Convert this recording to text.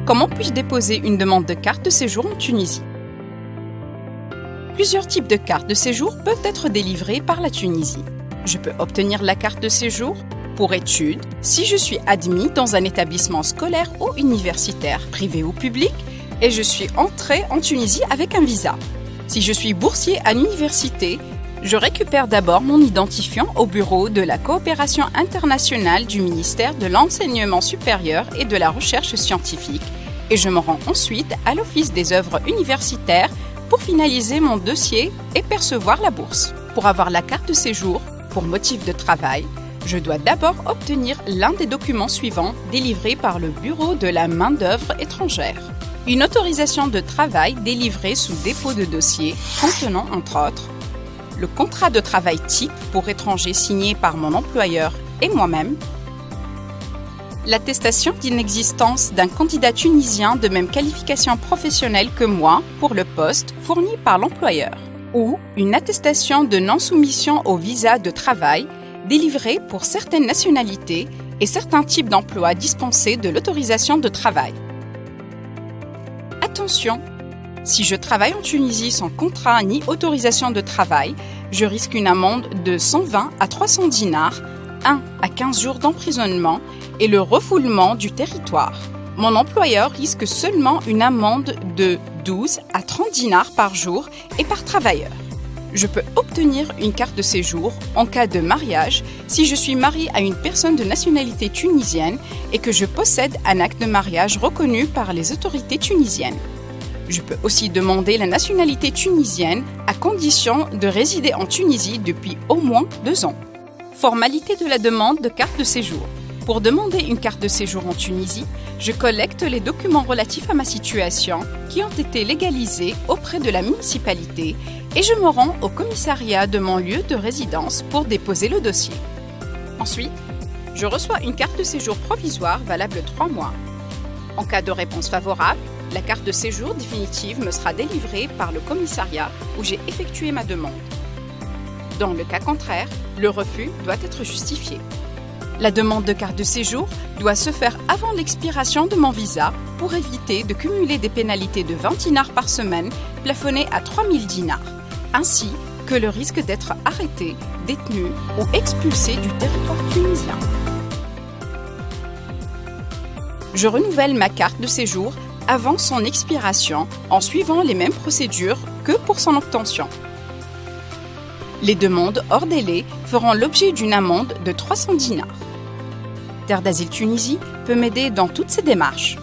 Comment puis-je déposer une demande de carte de séjour en Tunisie? Plusieurs types de cartes de séjour peuvent être délivrées par la Tunisie. Je peux obtenir la carte de séjour pour études si je suis admis dans un établissement scolaire ou universitaire, privé ou public, et je suis entré en Tunisie avec un visa. Si je suis boursier à l'université, je récupère d'abord mon identifiant au bureau de la coopération internationale du ministère de l'Enseignement supérieur et de la recherche scientifique et je me rends ensuite à l'Office des œuvres universitaires pour finaliser mon dossier et percevoir la bourse. Pour avoir la carte de séjour pour motif de travail, je dois d'abord obtenir l'un des documents suivants délivrés par le Bureau de la main-d'œuvre étrangère. Une autorisation de travail délivrée sous dépôt de dossier contenant, entre autres, le contrat de travail type pour étranger signé par mon employeur et moi-même, l'attestation d'inexistence d'un candidat tunisien de même qualification professionnelle que moi pour le poste fourni par l'employeur, ou une attestation de non-soumission au visa de travail délivrée pour certaines nationalités et certains types d'emplois dispensés de l'autorisation de travail. Attention! Si je travaille en Tunisie sans contrat ni autorisation de travail, je risque une amende de 120 à 300 dinars, 1 à 15 jours d'emprisonnement et le refoulement du territoire. Mon employeur risque seulement une amende de 12 à 30 dinars par jour et par travailleur. Je peux obtenir une carte de séjour en cas de mariage si je suis marié à une personne de nationalité tunisienne et que je possède un acte de mariage reconnu par les autorités tunisiennes. Je peux aussi demander la nationalité tunisienne à condition de résider en Tunisie depuis au moins 2 ans. Formalité de la demande de carte de séjour. Pour demander une carte de séjour en Tunisie, je collecte les documents relatifs à ma situation qui ont été légalisés auprès de la municipalité et je me rends au commissariat de mon lieu de résidence pour déposer le dossier. Ensuite, je reçois une carte de séjour provisoire valable 3 mois. En cas de réponse favorable, la carte de séjour définitive me sera délivrée par le commissariat où j'ai effectué ma demande. Dans le cas contraire, le refus doit être justifié. La demande de carte de séjour doit se faire avant l'expiration de mon visa pour éviter de cumuler des pénalités de 20 dinars par semaine plafonnées à 3000 dinars, ainsi que le risque d'être arrêté, détenu ou expulsé du territoire tunisien. Je renouvelle ma carte de séjour avant son expiration en suivant les mêmes procédures que pour son obtention. Les demandes hors délai feront l'objet d'une amende de 300 dinars. Terre d'Asile Tunisie peut m'aider dans toutes ces démarches.